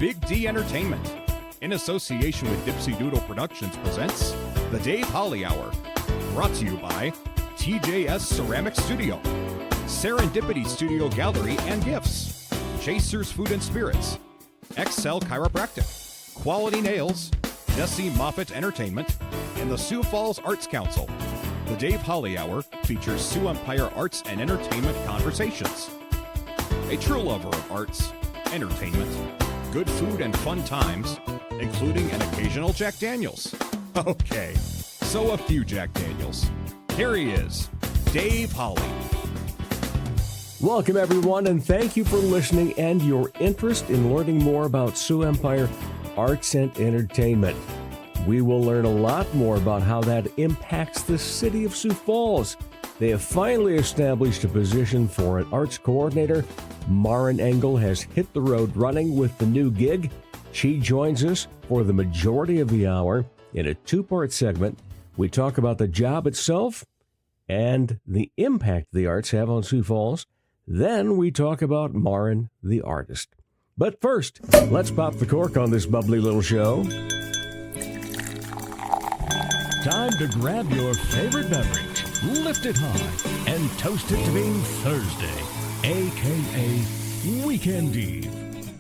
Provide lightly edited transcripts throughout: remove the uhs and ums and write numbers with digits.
Big D Entertainment, in association with Dipsy Doodle Productions, presents The Dave Holly Hour, brought to you by TJS Ceramic Studio, Serendipity Studio Gallery and Gifts, Chasers Food and Spirits, Excel Chiropractic, Quality Nails, Jesse Moffitt Entertainment, and the Sioux Falls Arts Council. The Dave Holly Hour features Sioux Empire arts and entertainment conversations. A true lover of arts, entertainment, good food, and fun times, including an occasional Jack Daniels. Okay, so a few Jack Daniels. Here he is, Dave Holly. Welcome, everyone, and thank you for listening and your interest in learning more about Sioux Empire arts and entertainment. We will learn a lot more about how that impacts the City of Sioux Falls. They have finally established a position for an arts coordinator. Maren Engel has hit the road running with the new gig. She joins us for the majority of the hour in a two-part segment. We talk about the job itself and the impact the arts have on Sioux Falls. Then we talk about Maren, the artist. But first, let's pop the cork on this bubbly little show. Time to grab your favorite beverage, lift it high, and toast it to being Thursday, a.k.a. Weekend Eve.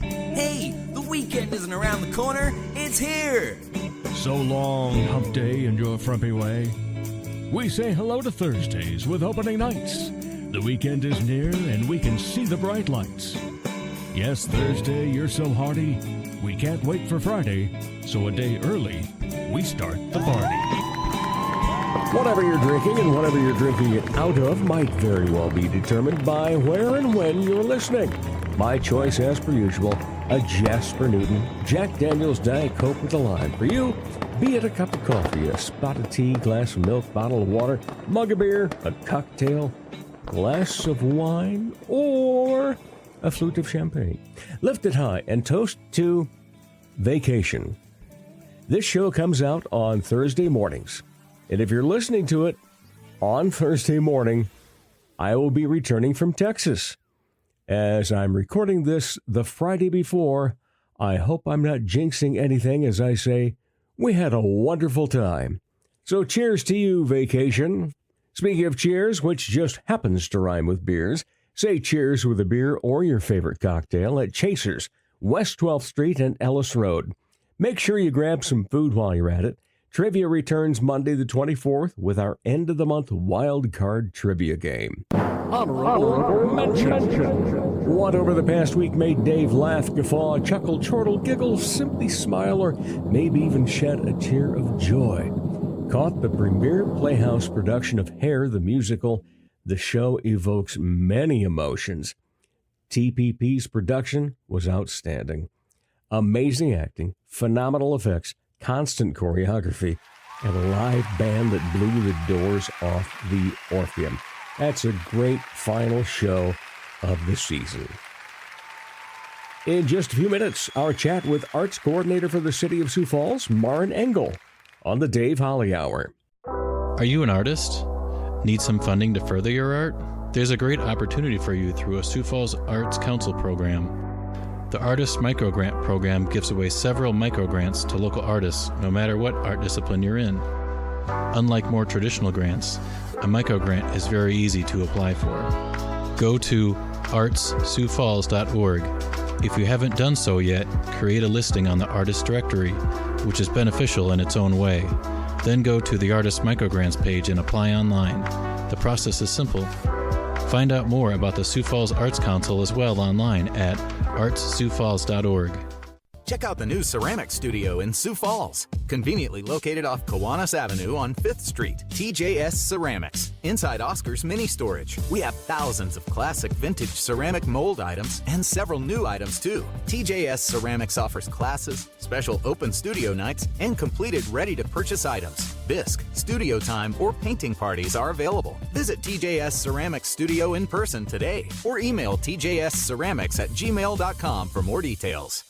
Hey, the weekend isn't around the corner, it's here! So long, hump day and your frumpy way. We say hello to Thursdays with opening nights. The weekend is near and we can see the bright lights. Yes, Thursday, you're so hearty, we can't wait for Friday, so a day early, we start the party. Whatever you're drinking and whatever you're drinking it out of might very well be determined by where and when you're listening. My choice, as per usual, a Jasper Newton Jack Daniels Diet Coke with a lime. For you, be it a cup of coffee, a spot of tea, glass of milk, bottle of water, mug of beer, a cocktail, glass of wine, or a flute of champagne. Lift it high and toast to vacation. This show comes out on Thursday mornings. And if you're listening to it on Thursday morning, I will be returning from Texas. As I'm recording this the Friday before, I hope I'm not jinxing anything as I say, we had a wonderful time. So cheers to you, vacation. Speaking of cheers, which just happens to rhyme with beers, say cheers with a beer or your favorite cocktail at Chasers, West 12th Street and Ellis Road. Make sure you grab some food while you're at it. Trivia returns Monday the 24th with our end-of-the-month wild card trivia game. Honorable mention. What over the past week made Dave laugh, guffaw, chuckle, chortle, giggle, simply smile, or maybe even shed a tear of joy? Caught the premier Playhouse production of Hair, the musical. The show evokes many emotions. TPP's production was outstanding. Amazing acting, phenomenal effects, constant choreography, and a live band that blew the doors off the Orpheum. That's a great final show of the season. In just a few minutes, our chat with arts coordinator for the City of Sioux Falls, Marfen Engel, on the Dave Holly Hour. Are you an artist? Need some funding to further your art? There's a great opportunity for you through a Sioux Falls Arts Council program. The Artist Microgrant program gives away several microgrants to local artists, no matter what art discipline you're in. Unlike more traditional grants, a microgrant is very easy to apply for. Go to artssiouxfalls.org. If you haven't done so yet, create a listing on the Artist Directory, which is beneficial in its own way. Then go to the Artist Microgrants page and apply online. The process is simple. Find out more about the Sioux Falls Arts Council as well online at artssiouxfalls.org. Check out the new ceramic studio in Sioux Falls, conveniently located off Kiwanis Avenue on 5th Street. TJS Ceramics, inside Oscar's Mini Storage. We have thousands of classic vintage ceramic mold items and several new items too. TJS Ceramics offers classes, special open studio nights, and completed ready-to-purchase items. Bisque, studio time, or painting parties are available. Visit TJS Ceramics Studio in person today or email tjsceramics@gmail.com for more details.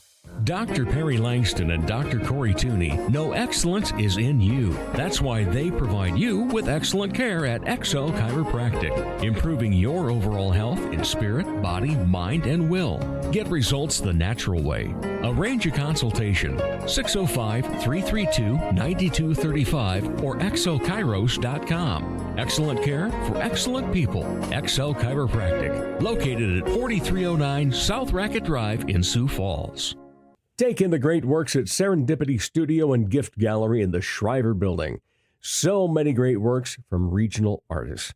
Dr. Perry Langston and Dr. Corey Tooney know excellence is in you. That's why they provide you with excellent care at XO Chiropractic, improving your overall health in spirit, body, mind, and will. Get results the natural way. Arrange a consultation. 605-332-9235 or exokairos.com. Excellent care for excellent people. XO Chiropractic, located at 4309 South Racket Drive in Sioux Falls. Take in the great works at Serendipity Studio and Gift Gallery in the Shriver Building. So many great works from regional artists.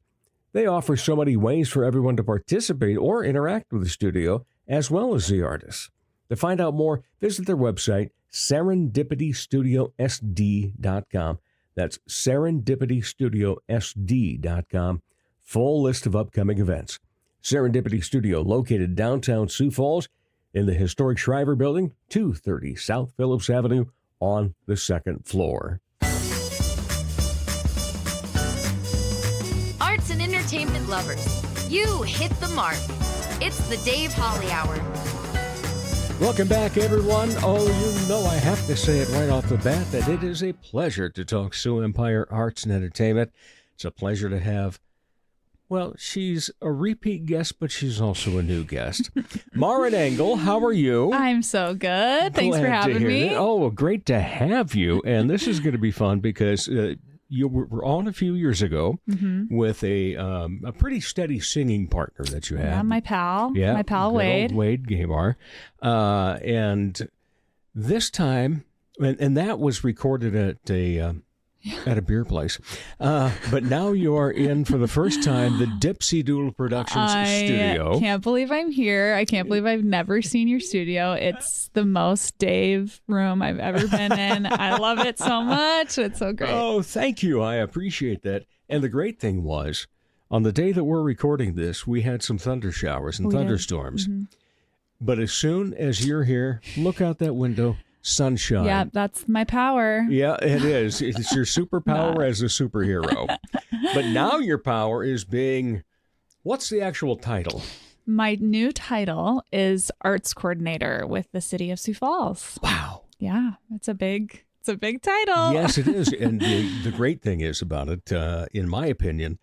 They offer so many ways for everyone to participate or interact with the studio, as well as the artists. To find out more, visit their website, serendipitystudiosd.com. That's serendipitystudiosd.com. Full list of upcoming events. Serendipity Studio, located downtown Sioux Falls, in the historic Shriver Building, 230 South Phillips Avenue, on the second floor. Arts and entertainment lovers, you hit the mark. It's the Dave Holly Hour. Welcome back, everyone. Oh, you know I have to say it right off the bat that it is a pleasure to talk Sioux Empire Arts and Entertainment. It's a pleasure to have, well, she's a repeat guest, but she's also a new guest. Maren Engel, how are you? I'm so good. Thanks for having me. That. Oh, well, great to have you. And this is going to be fun because you were on a few years ago with a pretty steady singing partner that you had. Yeah, my pal. Wade. Wade Gamar. And this time, and that was recorded at a beer place. But now you are in for the first time the Dipsy Doodle Productions studio. I can't believe I'm here. I can't believe I've never seen your studio. It's the most Dave room I've ever been in. I love it so much. It's so great. Oh, thank you. I appreciate that. And the great thing was, on the day that we're recording this, we had some thunder showers and thunderstorms. But as soon as you're here, look out that window. Sunshine. Yeah, that's my power. Yeah, it is. It's your superpower as a superhero. But now your power is being, what's the actual title? My new title is Arts Coordinator with the City of Sioux Falls. Wow. Yeah, it's a big title. Yes, it is. And the great thing is about it, in my opinion,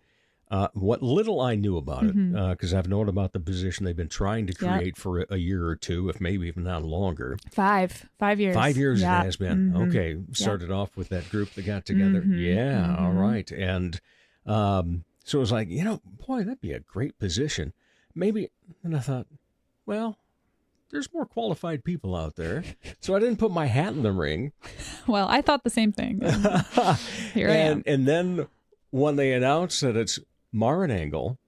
what little I knew about it, because I've known about the position they've been trying to create for a year or two, if maybe even not longer. 5 years. 5 years it has been. Okay. Started off with that group that got together. Yeah. All right. And so it was like, boy, that'd be a great position. Maybe. And I thought, well, there's more qualified people out there. So I didn't put my hat in the ring. Well, I thought the same thing. Here I am. And then when they announced that it's Marfen Engel,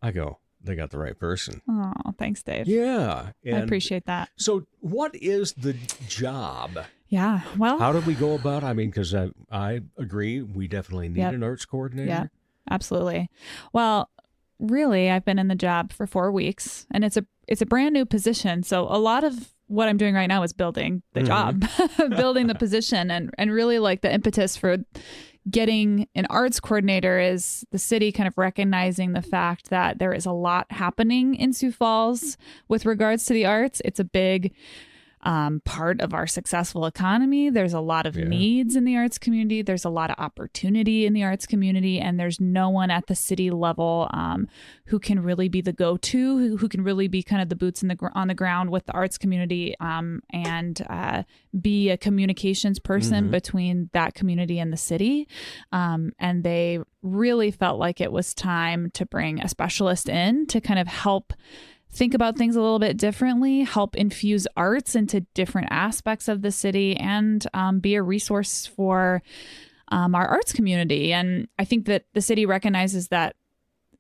I go, they got the right person. Oh, thanks, Dave. Yeah. I appreciate that. So what is the job? Yeah, well. How did we go about it? I mean, because I agree, we definitely need an arts coordinator. Yeah, absolutely. Well, really, I've been in the job for 4 weeks, and it's a brand new position. So a lot of what I'm doing right now is building the job, building the position, and really like the impetus for getting an arts coordinator is the city kind of recognizing the fact that there is a lot happening in Sioux Falls with regards to the arts. It's a big part of our successful economy. There's a lot of needs in the arts community. There's a lot of opportunity in the arts community, and there's no one at the city level who can really be the go-to, who can really be kind of the boots on the ground with the arts community, and be a communications person between that community and the city. And they really felt like it was time to bring a specialist in to kind of help think about things a little bit differently, help infuse arts into different aspects of the city, and be a resource for our arts community. And I think that the city recognizes that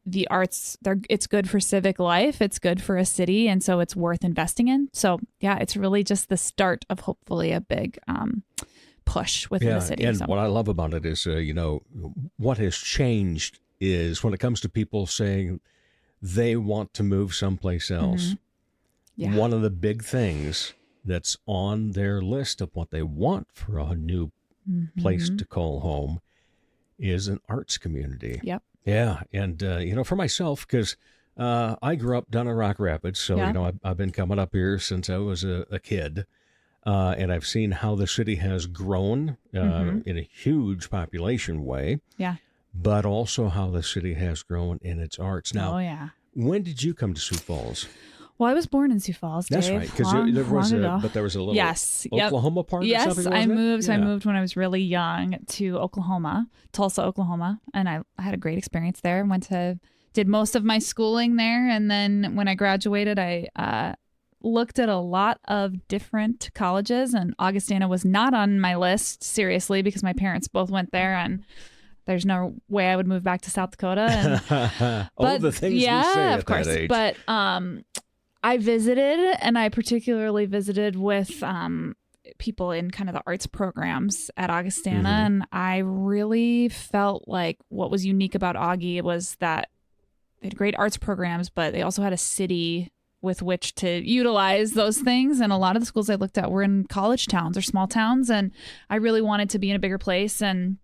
the arts, it's good for civic life, it's good for a city, and so it's worth investing in. So yeah, it's really just the start of hopefully a big push within the city. And what I love about it is, what has changed is when it comes to people saying they want to move someplace else. One of the big things that's on their list of what they want for a new place to call home is an arts community. Yep. Yeah. And, for myself, because I grew up down in Rock Rapids, so, I've been coming up here since I was a kid. and I've seen how the city has grown in a huge population way. Yeah. But also how the city has grown in its arts. Now, Oh, yeah. when did you come to Sioux Falls? Well, I was born in Sioux Falls, Dave. That's right, because there was a little yes, Oklahoma part. Yes, or something, I wasn't it? moved. So I Yeah. moved when I was really young to Oklahoma, Tulsa, Oklahoma, and I had a great experience there. Did most of my schooling there, and then when I graduated, I looked at a lot of different colleges, and Augustana was not on my list seriously because my parents both went there, and there's no way I would move back to South Dakota. And, All the things we say at of course. that age. But I visited, and I particularly visited with people in kind of the arts programs at Augustana, and I really felt like what was unique about Augie was that they had great arts programs, but they also had a city with which to utilize those things. And a lot of the schools I looked at were in college towns or small towns, and I really wanted to be in a bigger place. And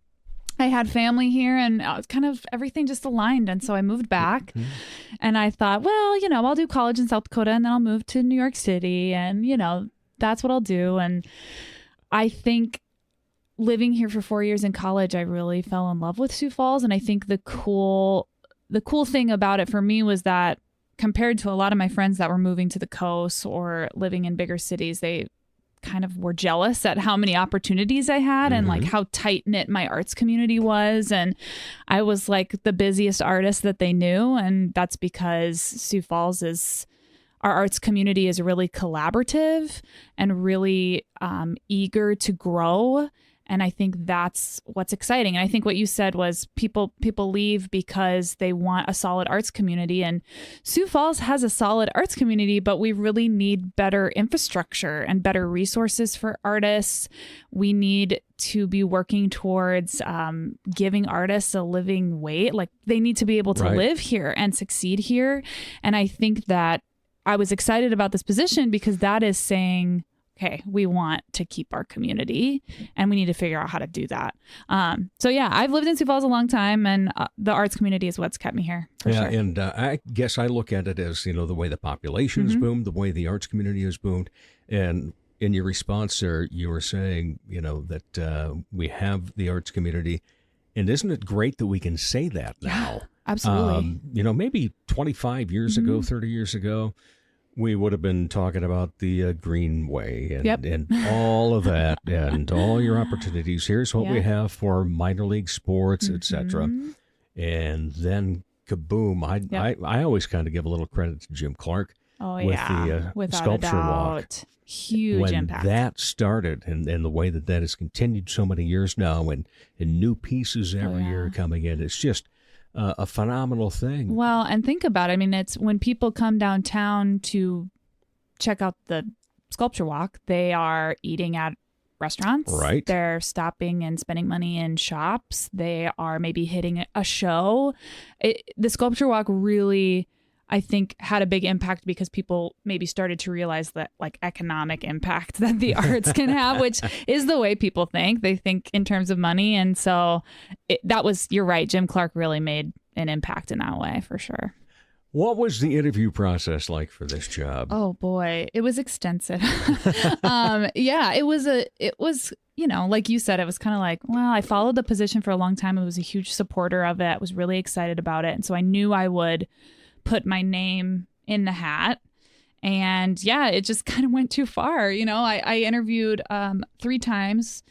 I had family here, and kind of everything just aligned. And so I moved back, and I thought, well, I'll do college in South Dakota, and then I'll move to New York City, and, that's what I'll do. And I think living here for 4 years in college, I really fell in love with Sioux Falls. And I think the cool thing about it for me was that compared to a lot of my friends that were moving to the coast or living in bigger cities, they kind of were jealous at how many opportunities I had and like how tight knit my arts community was. And I was like the busiest artist that they knew. And that's because Sioux Falls our arts community is really collaborative and really eager to grow. And I think that's what's exciting. And I think what you said was people leave because they want a solid arts community. And Sioux Falls has a solid arts community, but we really need better infrastructure and better resources for artists. We need to be working towards giving artists a living wage. Like they need to be able to live here and succeed here. And I think that I was excited about this position because that is saying, okay, we want to keep our community and we need to figure out how to do that. So yeah, I've lived in Sioux Falls a long time, and the arts community is what's kept me here. For sure. And I guess I look at it as, the way the population has boomed, the way the arts community has boomed. And in your response, sir, you were saying, that we have the arts community. And isn't it great that we can say that now? Yeah, absolutely. Maybe 25 years ago, 30 years ago, we would have been talking about the Greenway and all of that and all your opportunities. Here's what we have for minor league sports, etc. And then kaboom! I always kind of give a little credit to Jim Clark with the sculpture walk. Huge impact. When that started and the way that has continued so many years now and new pieces every year coming in, it's just a phenomenal thing. Well, and think about it. I mean, it's when people come downtown to check out the sculpture walk, they are eating at restaurants. Right. They're stopping and spending money in shops. They are maybe hitting a show. The sculpture walk really, I think, had a big impact because people maybe started to realize that like economic impact that the arts can have, which is the way people think. They think in terms of money. And so you're right. Jim Clark really made an impact in that way for sure. What was the interview process like for this job? Oh boy, it was extensive. It was, like you said, it was kind of like, well, I followed the position for a long time. I was a huge supporter of it. I was really excited about it. And so I knew I would put my name in the hat. And yeah, it just kind of went too far. I interviewed 3 times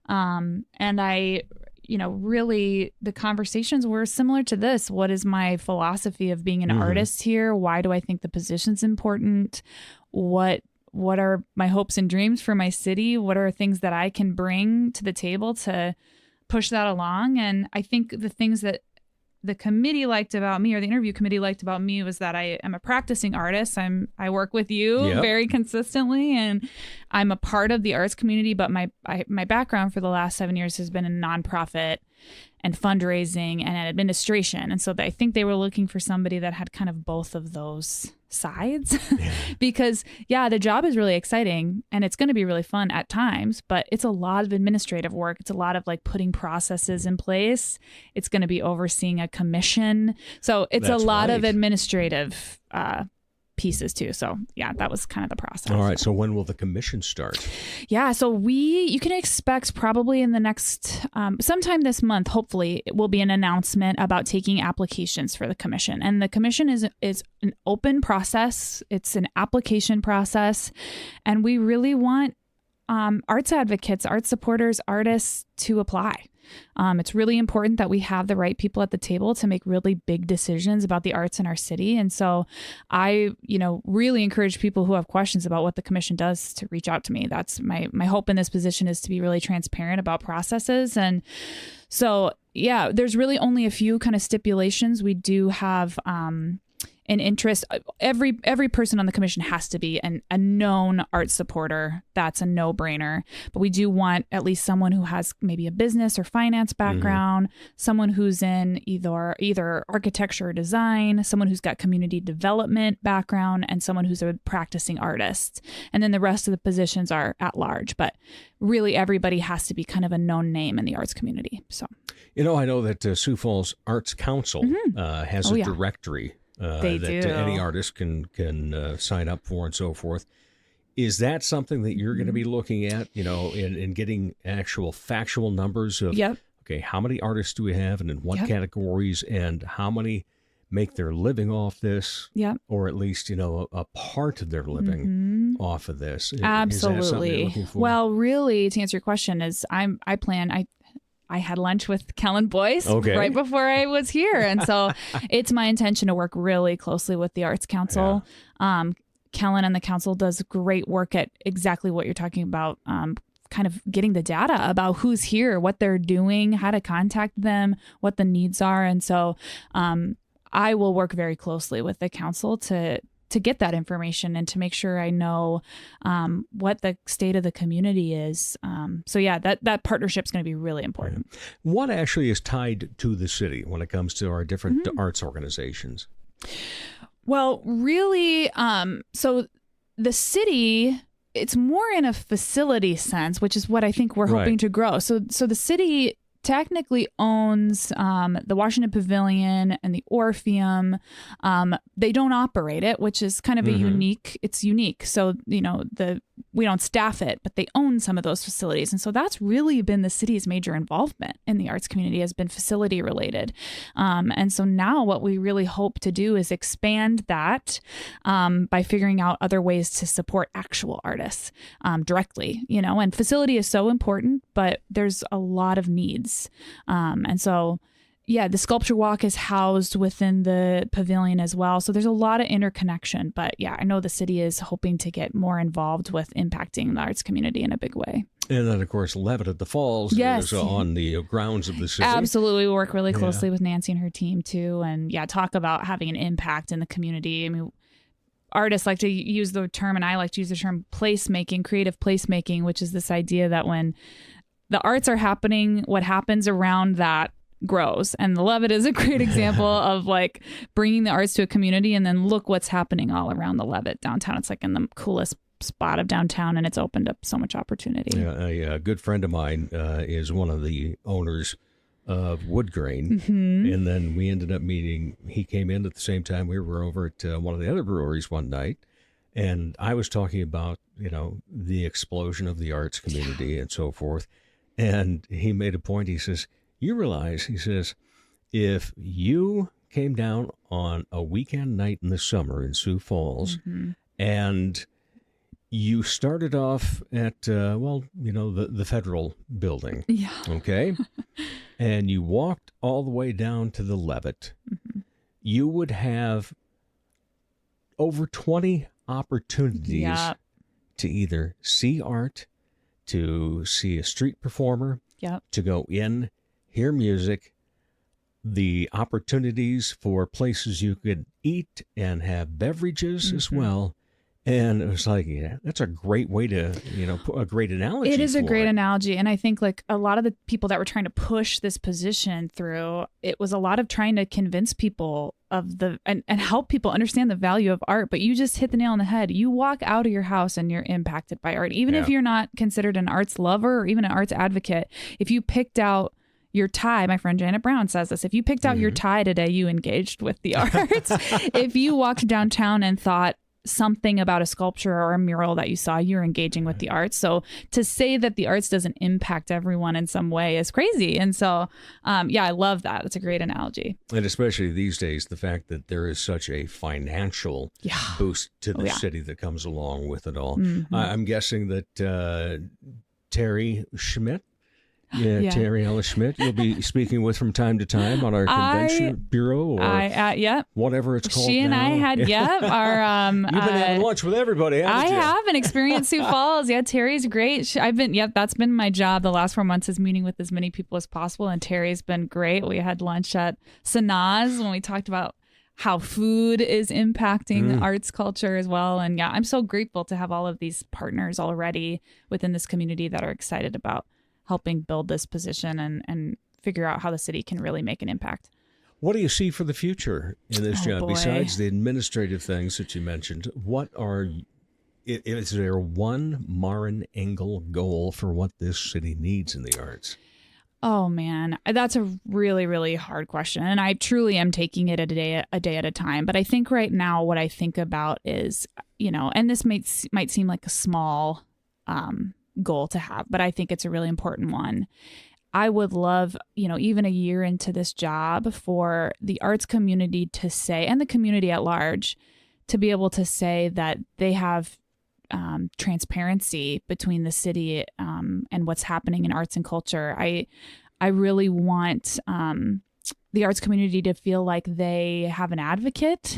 and I, really the conversations were similar to this. What is my philosophy of being an artist here? Why do I think the position's important? What are my hopes and dreams for my city? What are things that I can bring to the table to push that along? And I think the things that the committee liked about me, or the interview committee liked about me, was that I am a practicing artist. I work with you very consistently, and I'm a part of the arts community. But my background for the last 7 years has been in nonprofit and fundraising and administration, and so I think they were looking for somebody that had kind of both of those sides. Because the job is really exciting and it's going to be really fun at times, but it's a lot of administrative work. It's a lot of like putting processes in place. It's going to be overseeing a commission. So it's a lot of administrative pieces too. So yeah, that was kind of the process. All right. So when will the commission start? Yeah. So you can expect probably in the next, sometime this month, hopefully it will be an announcement about taking applications for the commission. And the commission is an open process. It's an application process. And we really want arts advocates, arts supporters, artists to apply. It's really important that we have the right people at the table to make really big decisions about the arts in our city. And so I, really encourage people who have questions about what the commission does to reach out to me. That's my hope in this position, is to be really transparent about processes. And so, yeah, there's really only a few kind of stipulations. We do have an interest. Every person on the commission has to be a known art supporter. That's a no-brainer. But we do want at least someone who has maybe a business or finance background, someone who's in either architecture or design, someone who's got community development background, and someone who's a practicing artist. And then the rest of the positions are at large. But really, everybody has to be kind of a known name in the arts community. So, I know that Sioux Falls Arts Council has a directory that any artist can sign up for and so forth. Is that something that you're going to be looking at, in getting actual factual numbers of, okay, how many artists do we have and in what categories, and how many make their living off this, or at least, a part of their living off of this? Absolutely. Is that something you're looking for? Well, really, to answer your question, is I had lunch with Kellen Boyce right before I was here. And so it's my intention to work really closely with the Arts Council. Kellen and the council does great work at exactly what you're talking about, kind of getting the data about who's here, what they're doing, how to contact them, what the needs are. And so I will work very closely with the council to get that information and to make sure I know what the state of the community is. So yeah, that partnership is going to be really important. What actually is tied to the city when it comes to our different arts organizations? Well, really, so the city, it's more in a facility sense, which is what I think we're hoping to grow. So the city technically owns the Washington Pavilion and the Orpheum. They don't operate it, which is kind of it's unique. So, we don't staff it, but they own some of those facilities. And so that's really been the city's major involvement in the arts community, has been facility related. And so now what we really hope to do is expand that by figuring out other ways to support actual artists directly, and facility is so important, but there's a lot of needs. And so, the sculpture walk is housed within the pavilion as well. So there's a lot of interconnection. But I know the city is hoping to get more involved with impacting the arts community in a big way. And then, of course, Levitt at the Falls is on the grounds of the city. Absolutely. We work really closely with Nancy and her team, too. And talk about having an impact in the community. I mean, artists like to use the term, and I like to use the term placemaking, creative placemaking, which is this idea that when the arts are happening, what happens around that grows. And the Levitt is a great example of like bringing the arts to a community, and then look what's happening all around the Levitt downtown. It's like in the coolest spot of downtown, and it's opened up so much opportunity. A good friend of mine is one of the owners of Wood Grain, and then we ended up meeting. He came in at the same time we were over at one of the other breweries one night, and I was talking about the explosion of the arts community and so forth, and he made a point. He says, "You realize," he says, "if you came down on a weekend night in the summer in Sioux Falls and you started off at, the federal building, okay, and you walked all the way down to the Levitt, you would have over 20 opportunities to either see art, to see a street performer, to go in, hear music, the opportunities for places you could eat and have beverages as well." And it was like, that's a great way to, a great analogy. It is a great analogy. And I think like a lot of the people that were trying to push this position through, it was a lot of trying to convince people of and help people understand the value of art. But you just hit the nail on the head. You walk out of your house and you're impacted by art. Even if you're not considered an arts lover or even an arts advocate, if you picked out your tie, my friend Janet Brown says this, if you picked out your tie today, you engaged with the arts. If you walked downtown and thought, something about a sculpture or a mural that you saw, you're engaging with the arts. So to say that the arts doesn't impact everyone in some way is crazy. And so, I love that. That's a great analogy. And especially these days, the fact that there is such a financial boost to the city that comes along with it all. Mm-hmm. I'm guessing that Terry Schmidt, Terry Ellis Schmidt, you'll be speaking with from time to time on our convention bureau or whatever it's called. She and now. I had, our You've been having lunch with everybody, haven't you? I have an experience Sioux Falls. Yeah, Terry's great. That's been my job the last 4 months, is meeting with as many people as possible. And Terry's been great. We had lunch at Sanaz when we talked about how food is impacting arts culture as well. And I'm so grateful to have all of these partners already within this community that are excited about helping build this position and figure out how the city can really make an impact. What do you see for the future in this job? Boy. Besides the administrative things that you mentioned, is there one Maren Engel goal for what this city needs in the arts? Oh man, that's a really, really hard question. And I truly am taking it a day at a time. But I think right now what I think about is, and this might seem like a small goal to have, but I think it's a really important one. I would love, even a year into this job, for the arts community to say, and the community at large, to be able to say that they have transparency between the city and what's happening in arts and culture. I really want the arts community to feel like they have an advocate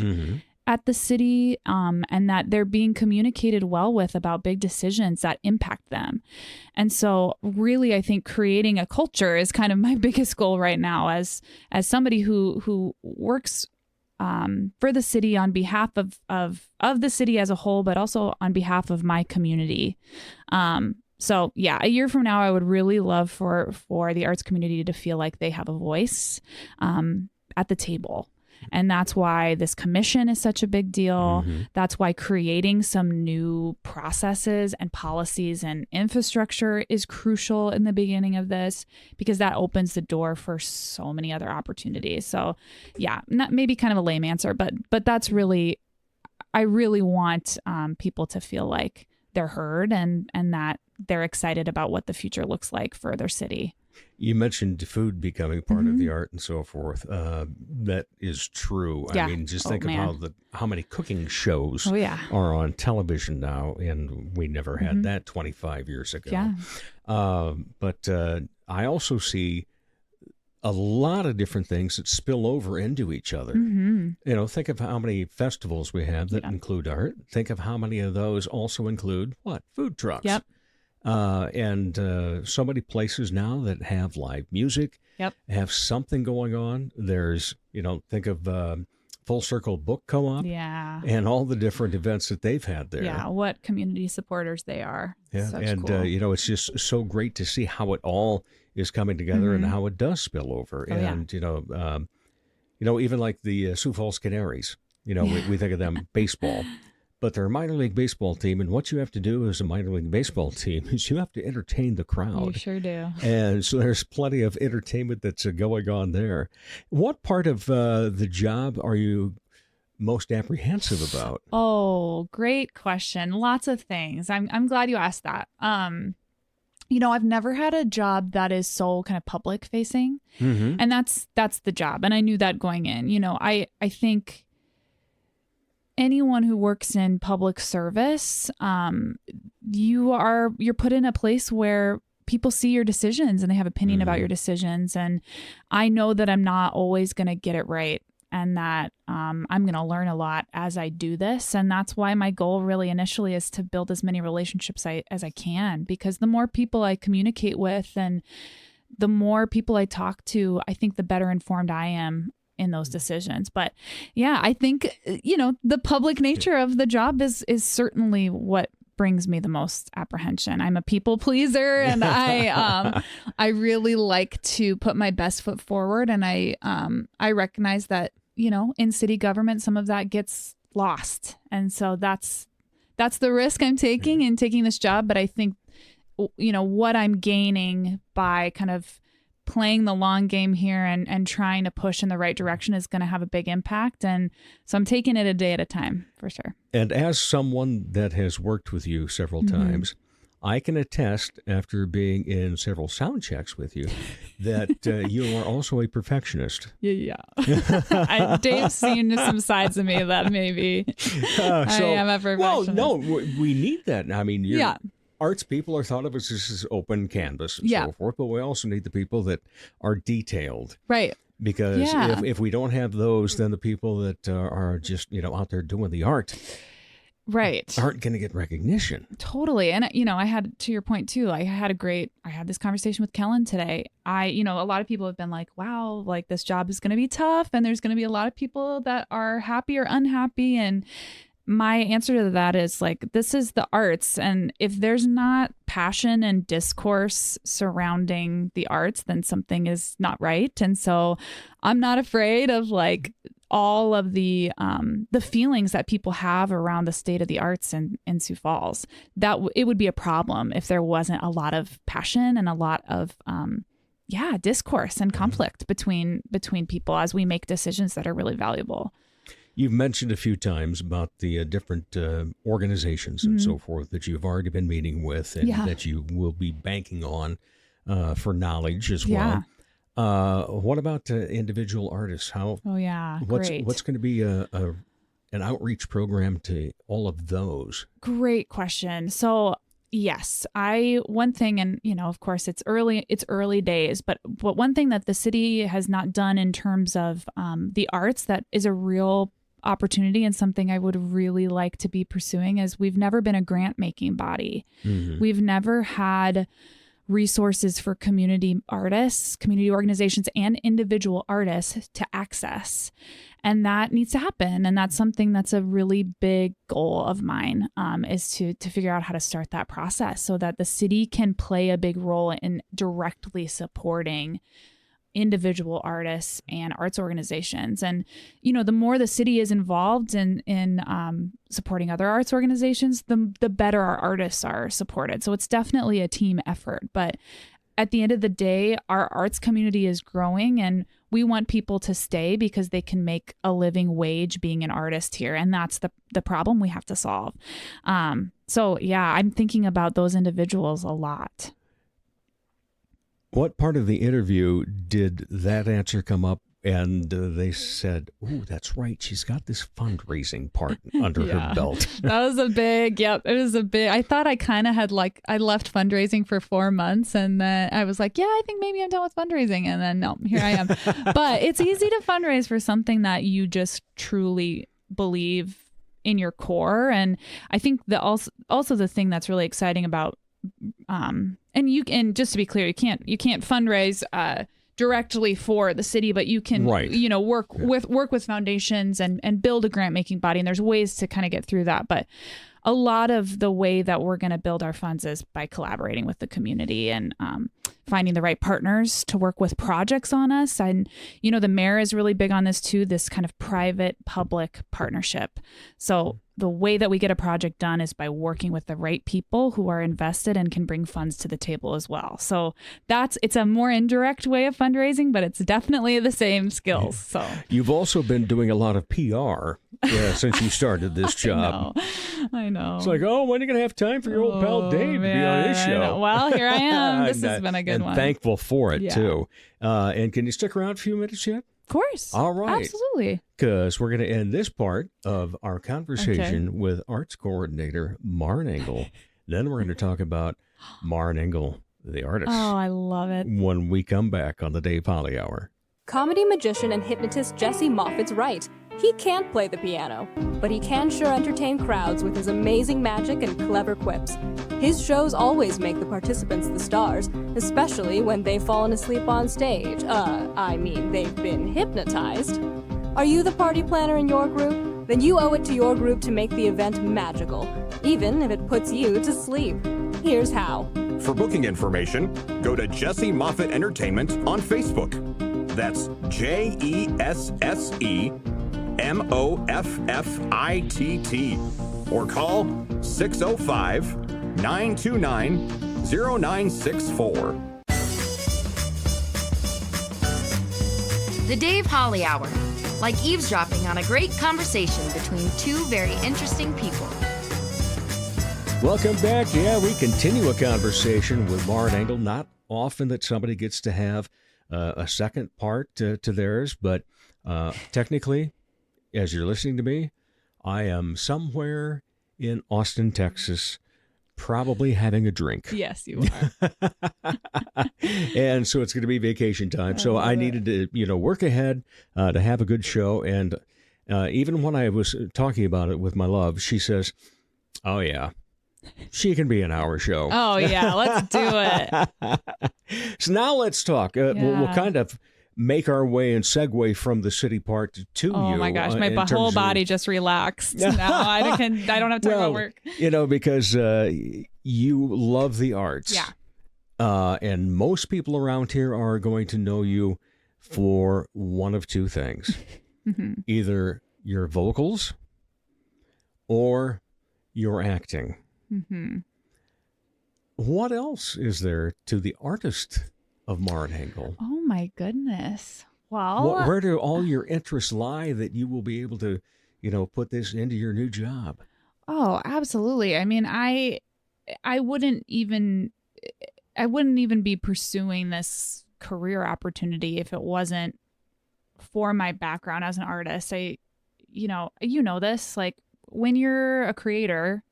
at the city, and that they're being communicated well with about big decisions that impact them. And so really, I think creating a culture is kind of my biggest goal right now as somebody who works for the city on behalf of the city as a whole, but also on behalf of my community. So a year from now, I would really love for the arts community to feel like they have a voice at the table. And that's why this commission is such a big deal. That's why creating some new processes and policies and infrastructure is crucial in the beginning of this, because that opens the door for so many other opportunities. So not maybe kind of a lame answer, but that's really, I really want people to feel like they're heard and that they're excited about what the future looks like for their city. You mentioned food becoming part of the art and so forth. That is true. Yeah. I mean, just think of how many cooking shows are on television now, and we never had that 25 years ago. Yeah. But I also see a lot of different things that spill over into each other. Think of how many festivals we have that include art. Think of how many of those also include food trucks. Yep. And so many places now that have live music, have something going on. There's, think of Full Circle Book Co-op, and all the different events that they've had there. Yeah, what community supporters they are. Yeah, Such and cool. It's just so great to see how it all is coming together and how it does spill over. Even like the Sioux Falls Canaries. We think of them baseball. But they're a minor league baseball team, and what you have to do as a minor league baseball team is you have to entertain the crowd. You sure do. And so there's plenty of entertainment that's going on there. What part of the job are you most apprehensive about? Oh, great question. Lots of things. I'm glad you asked that. I've never had a job that is so kind of public facing, and that's the job. And I knew that going in. I think anyone who works in public service, you're put in a place where people see your decisions and they have opinion about your decisions. And I know that I'm not always going to get it right, and that I'm going to learn a lot as I do this. And that's why my goal really initially is to build as many relationships as I can, because the more people I communicate with and the more people I talk to, I think the better informed I am in those decisions. But I think, the public nature of the job is certainly what brings me the most apprehension. I'm a people pleaser, and I really like to put my best foot forward. And I recognize that, in city government, some of that gets lost. And so that's the risk I'm taking in taking this job. But I think, what I'm gaining by kind of playing the long game here and trying to push in the right direction is going to have a big impact. And so I'm taking it a day at a time, for sure. And as someone that has worked with you several times, I can attest, after being in several sound checks with you, that you are also a perfectionist. Yeah. Dave's seen some sides of me that maybe I am a perfectionist. Well, no, we need that. I mean, arts people are thought of as this open canvas and so forth, but we also need the people that are detailed. Right. Because if we don't have those, then the people that are just, out there doing the art aren't going to get recognition. Totally. And, I had, to your point too, I had this conversation with Kellen today. A lot of people have been like, wow, like this job is going to be tough and there's going to be a lot of people that are happy or unhappy. And my answer to that is like, this is the arts. And if there's not passion and discourse surrounding the arts, then something is not right. And so I'm not afraid of like all of the feelings that people have around the state of the arts in Sioux Falls. That it would be a problem if there wasn't a lot of passion and a lot of discourse and conflict between people as we make decisions that are really valuable. You've mentioned a few times about the different organizations and so forth that you've already been meeting with and that you will be banking on for knowledge as well. What about individual artists? Great. What's going to be an outreach program to all of those? Great question. So yes, one thing, and of course it's early days, but one thing that the city has not done in terms of the arts that is a real opportunity and something I would really like to be pursuing is we've never been a grant making body. We've never had resources for community artists, community organizations, and individual artists to access. And that needs to happen. And that's something that's a really big goal of mine, is to figure out how to start that process so that the city can play a big role in directly supporting individual artists and arts organizations. And, the more the city is involved in supporting other arts organizations, the better our artists are supported. So it's definitely a team effort. But at the end of the day, our arts community is growing and we want people to stay because they can make a living wage being an artist here. And that's the problem we have to solve. So I'm thinking about those individuals a lot. What part of the interview did that answer come up and they said, "Ooh, that's right. She's got this fundraising part under her belt." That was it was a big, I thought I kind of had I left fundraising for 4 months and then I was like, I think maybe I'm done with fundraising. And then no, here I am. But it's easy to fundraise for something that you just truly believe in your core. And I think also the thing that's really exciting about, and just to be clear, you can't fundraise directly for the city, but you can work with foundations and build a grant making body, and there's ways to kind of get through that. But a lot of the way that we're going to build our funds is by collaborating with the community and finding the right partners to work with projects on us. And the mayor is really big on this too, this kind of private public partnership. So the way that we get a project done is by working with the right people who are invested and can bring funds to the table as well. So it's a more indirect way of fundraising, but it's definitely the same skills. So you've also been doing a lot of PR since you started this job. I know. It's like, when are you going to have time for your old pal Dave to be on his show? Well, here I am. This has been a good one. And thankful for it too. And can you stick around a few minutes yet? Of course. All right. Absolutely. Because we're going to end this part of our conversation with arts coordinator Maren Engel. Then we're going to talk about Maren Engel, the artist. Oh, I love it. When we come back on the Dave Holly Hour. Comedy magician and hypnotist Jesse Moffat's right. He can't play the piano, but he can sure entertain crowds with his amazing magic and clever quips. His shows always make the participants the stars, especially when they've fallen asleep on stage. They've been hypnotized. Are you the party planner in your group? Then you owe it to your group to make the event magical, even if it puts you to sleep. Here's how. For booking information, go to Jesse Moffat Entertainment on Facebook. That's JESSEMOFFITT. Or call 605-929-0964. The Dave Holly Hour, like eavesdropping on a great conversation between two very interesting people. Welcome back. Yeah, we continue a conversation with Maren Engel. Not often that somebody gets to have a second part to theirs, but technically, as you're listening to me, I am somewhere in Austin, Texas, probably having a drink. Yes, you are. And so it's going to be vacation time. So I needed to, work ahead to have a good show. And even when I was talking about it with my love, she says, "Oh, yeah, she can be an hour show." Oh, yeah, let's do it. So now let's talk. We'll kind of make our way and segue from the city part to you. Oh my gosh, my whole body just relaxed. Now I don't have time about work. Because you love the arts. Yeah. And most people around here are going to know you for one of two things. Either your vocals or your acting. What else is there to the artist of Marfen Engel? Oh my goodness. Well, where do all your interests lie that you will be able to, put this into your new job? Oh, absolutely. I mean, I wouldn't even be pursuing this career opportunity if it wasn't for my background as an artist. You know this, like when you're a creator,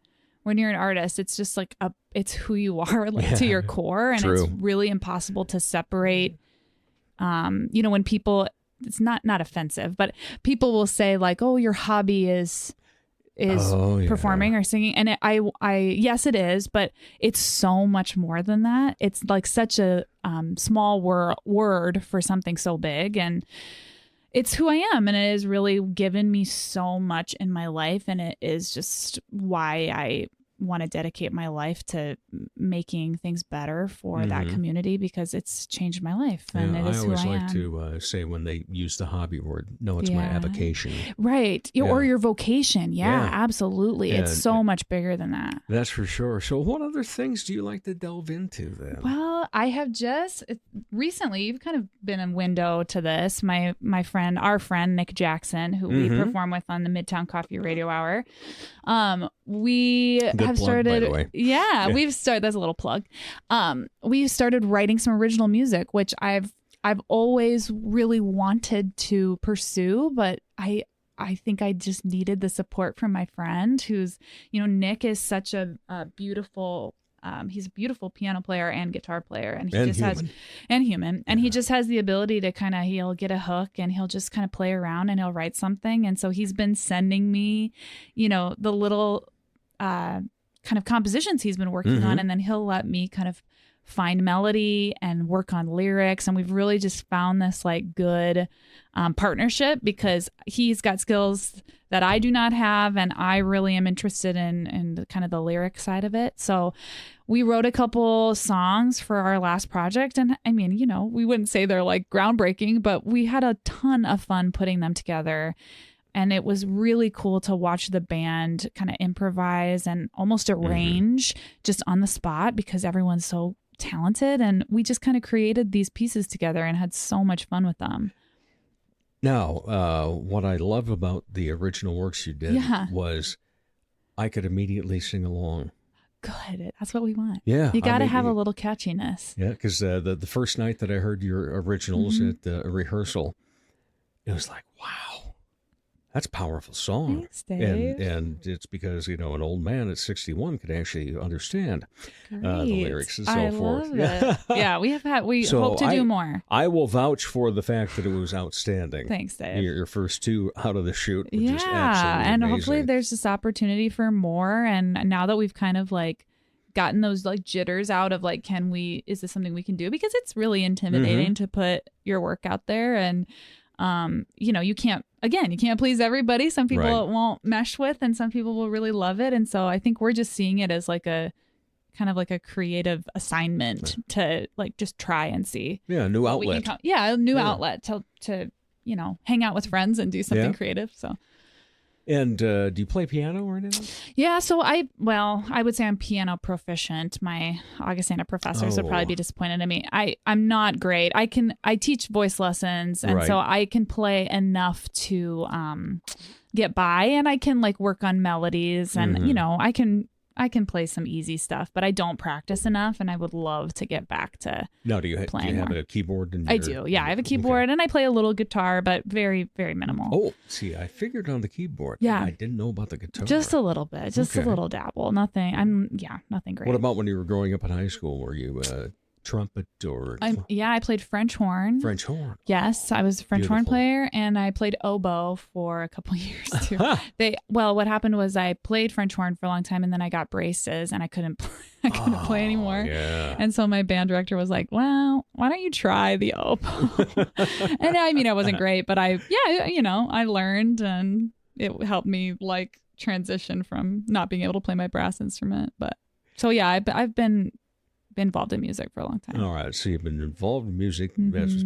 when you're an artist, it's just like it's who you are, like to your core. And True. It's really impossible to separate. When people, it's not offensive, but people will say like, "Oh, your hobby is performing or singing." And yes, it is, but it's so much more than that. It's like such a small word for something so big. And it's who I am, and it has really given me so much in my life, and it is just why I want to dedicate my life to making things better for that community, because it's changed my life, and it is who I am. I always like to say when they use the hobby word, no, it's my avocation. Right. Or your vocation. Yeah, absolutely. It's so much bigger than that. That's for sure. So what other things do you like to delve into then? Well, I have just recently, you've kind of been a window to this. Our friend Nick Jackson, who we perform with on the Midtown Coffee Radio Hour. We have started. By the way. Yeah, we've started. That's a little plug. We've started writing some original music, which I've always really wanted to pursue, but I think I just needed the support from my friend, who's, Nick is such a beautiful. He's a beautiful piano player and guitar player, and he he just has the ability to he'll get a hook and he'll just kind of play around and he'll write something. And so he's been sending me, the little kind of compositions he's been working on, and then he'll let me kind of find melody and work on lyrics. And we've really just found this like good partnership, because he's got skills that I do not have, and I really am interested in the kind of the lyric side of it. So we wrote a couple songs for our last project, and I mean, we wouldn't say they're like groundbreaking, but we had a ton of fun putting them together. And it was really cool to watch the band kind of improvise and almost arrange just on the spot, because everyone's so talented. And we just kind of created these pieces together and had so much fun with them. Now, what I love about the original works you did was I could immediately sing along. Good. That's what we want. Yeah. You got to have a little catchiness. Yeah, because the first night that I heard your originals at a rehearsal, it was like, wow. That's a powerful song. Thanks, Dave. And it's because, an old man at 61 could actually understand the lyrics and so forth. Love it. Yeah, we hope to do more. I will vouch for the fact that it was outstanding. Thanks, Dave. Your first two out of the chute were just absolutely and amazing. Hopefully there's this opportunity for more. And now that we've kind of like gotten those like jitters out of like, is this something we can do? Because it's really intimidating to put your work out there, and you can't please everybody. Some people it won't mesh with, and some people will really love it. And so I think we're just seeing it as like a kind of like a creative assignment to like just try and see. Yeah, a new outlet. A new outlet to hang out with friends and do something creative. So And do you play piano or anything? Yeah, so I would say I'm piano proficient. My Augustana professors would probably be disappointed in me. I'm not great. I teach voice lessons, and so I can play enough to get by, and I can like work on melodies, and you know, I can play some easy stuff, but I don't practice enough, and I would love to get back to Now, do you have more. a keyboard? I do. Yeah, I have a keyboard, and I play a little guitar, but very, very minimal. Oh, see, I figured on the keyboard. Yeah. I didn't know about the guitar. Just a little bit, just a little dabble. Nothing. Nothing great. What about when you were growing up in high school? Were you trumpet or I played French horn. French horn? Yes, I was a French horn player, and I played oboe for a couple years too. What happened was I played French horn for a long time, and then I got braces, and I couldn't play anymore. Yeah. And so my band director was like, "Well, why don't you try the oboe?" And I mean, I wasn't great, but I learned, and it helped me like transition from not being able to play my brass instrument. But so yeah, I've been involved in music for a long time. All right, so you've been involved in music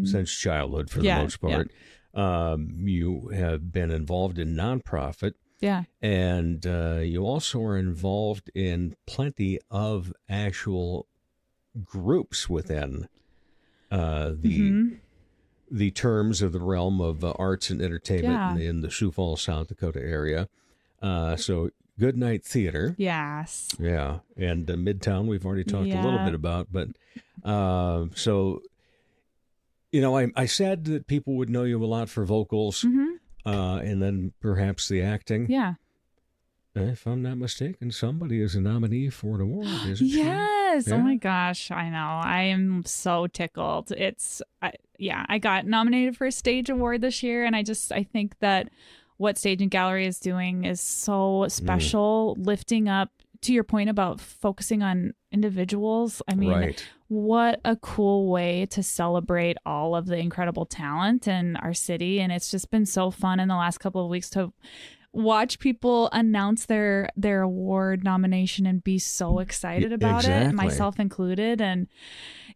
since childhood for the most part. You have been involved in nonprofit. Yeah. And you also are involved in plenty of actual groups within the terms of the realm of arts and entertainment in the Sioux Falls, South Dakota area. So Goodnight Theater. Yes. Yeah. And Midtown, we've already talked a little bit about. But so, you know, I said that people would know you a lot for vocals and then perhaps the acting. Yeah. If I'm not mistaken, somebody is a nominee for an award, isn't she? Yes. Yeah. Oh my gosh. I know. I am so tickled. I got nominated for a stage award this year, and I think that what Stage and Gallery is doing is so special, lifting up, to your point about focusing on individuals. I mean, what a cool way to celebrate all of the incredible talent in our city. And it's just been so fun in the last couple of weeks to watch people announce their award nomination and be so excited about it, myself included. And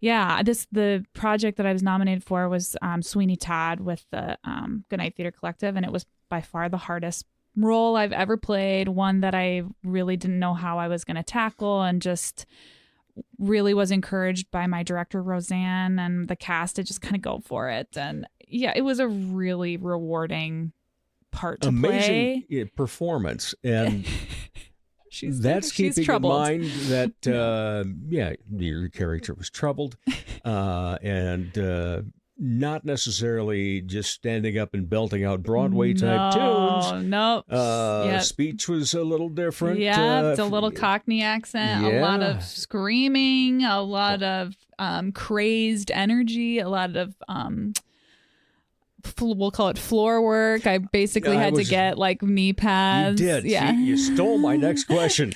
yeah, the project that I was nominated for was Sweeney Todd with the Goodnight Theater Collective, and it was by far the hardest role I've ever played, one that I really didn't know how I was going to tackle, and just really was encouraged by my director Roseanne and the cast to just kind of go for it. And yeah, it was a really rewarding part to play. Amazing performance, and she's keeping troubled. in mind that your character was troubled and not necessarily just standing up and belting out Broadway type tunes. Nope. Speech was a little different. Yeah, it's a little Cockney accent, a lot of screaming, a lot of crazed energy, a lot of we'll call it floor work. I basically had to get like knee pads. You did. Yeah. You stole my next question.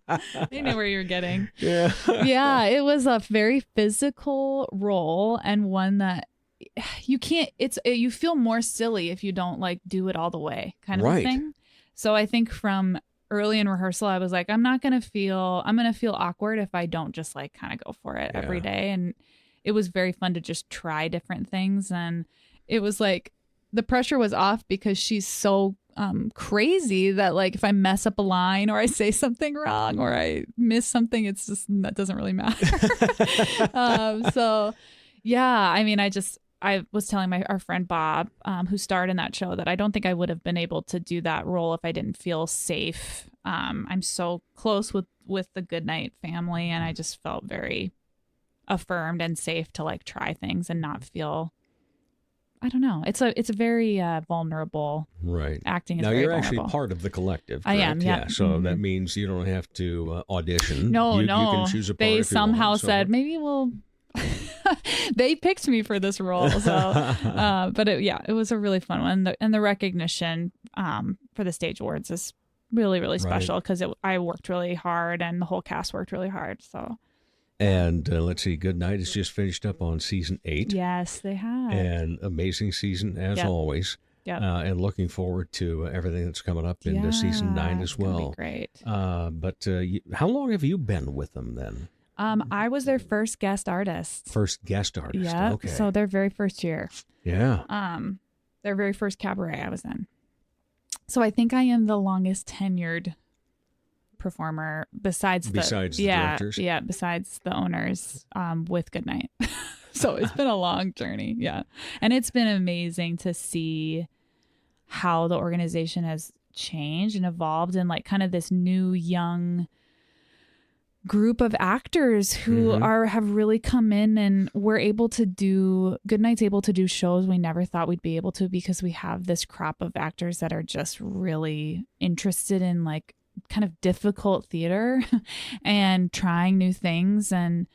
I knew where you were getting. Yeah. Yeah, it was a very physical role, and one that you can't, you feel more silly if you don't like do it all the way kind of a thing. So I think from early in rehearsal, I was like, I'm going to feel awkward if I don't just like kind of go for it every day. And it was very fun to just try different things. And it was like the pressure was off because she's so crazy that like if I mess up a line or I say something wrong or I miss something, it's just, that doesn't really matter. So yeah, I mean, I was telling our friend Bob, who starred in that show, that I don't think I would have been able to do that role if I didn't feel safe. I'm so close with the Goodnight family, and I just felt very affirmed and safe to like try things and not feel, I don't know. It's a very vulnerable. Right. Acting is now very you're vulnerable. Actually part of the collective. I am. Yeah. So that means you don't have to audition. No. You can choose a part. They if you somehow want, said maybe we'll. They picked me for this role, so but it was a really fun one, and the recognition for the stage awards is really, really special because I worked really hard and the whole cast worked really hard. So. And let's see, Goodnight has just finished up on season 8. Yes, they have. An amazing season as always. Yeah. And looking forward to everything that's coming up in season 9 as well. Be great. But how long have you been with them then? I was their first guest artist. First guest artist. Yeah. Okay. So their very first year. Yeah. Their very first cabaret I was in. So I think I am the longest tenured performer besides the directors. Yeah, besides the owners with Goodnight. So it's been a long journey. Yeah. And it's been amazing to see how the organization has changed and evolved and like kind of this new young group of actors who have really come in, and we're able to do Goodnight's able to do shows we never thought we'd be able to, because we have this crop of actors that are just really interested in like kind of difficult theater and trying new things. And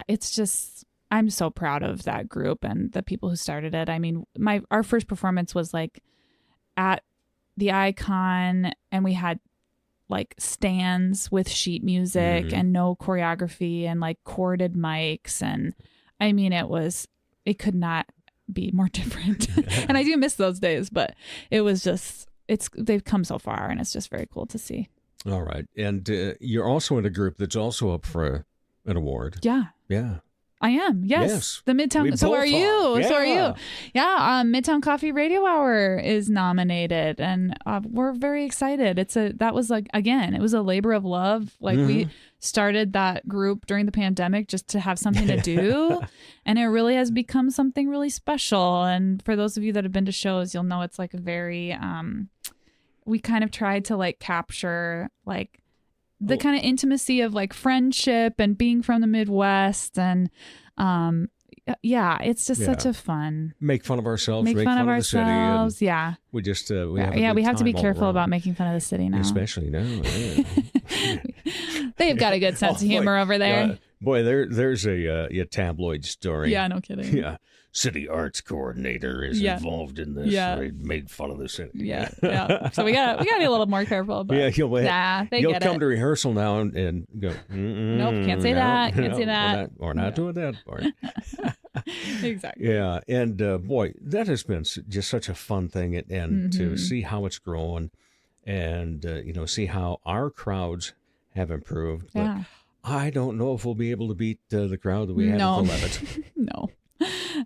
it's just, I'm so proud of that group and the people who started it. I mean, our first performance was like at the Icon, and we had like stands with sheet music and no choreography and like corded mics. And I mean, it could not be more different. And I do miss those days, but it was just, they've come so far, and it's just very cool to see. All right. And you're also in a group that's also up for an award. Yeah. Yeah. I am. Yes. The Midtown. So are you. Yeah. So are you. Yeah. Midtown Coffee Radio Hour is nominated, and we're very excited. That was like, again, it was a labor of love. Like we started that group during the pandemic just to have something to do. And it really has become something really special. And for those of you that have been to shows, you'll know it's like a very, we kind of tried to like capture like the kind of intimacy of like friendship and being from the Midwest. And it's just such a fun. Make fun of ourselves. Make fun of ourselves. The city. Yeah. We just, we have to be careful about making fun of the city now. Especially now. Yeah. They've got a good sense of humor over there. Boy, there's a tabloid story. Yeah, no kidding. Yeah. City arts coordinator is involved in this. Yeah. They made fun of the city. Yeah. So we got to be a little more careful. But you'll come to rehearsal now and go, nope, can't say that. Can't say that. We're not doing that part. Exactly. Yeah. And boy, that has been just such a fun thing. And to see how it's grown and, see how our crowds have improved. But I don't know if we'll be able to beat the crowd that we had at the Levitt. No.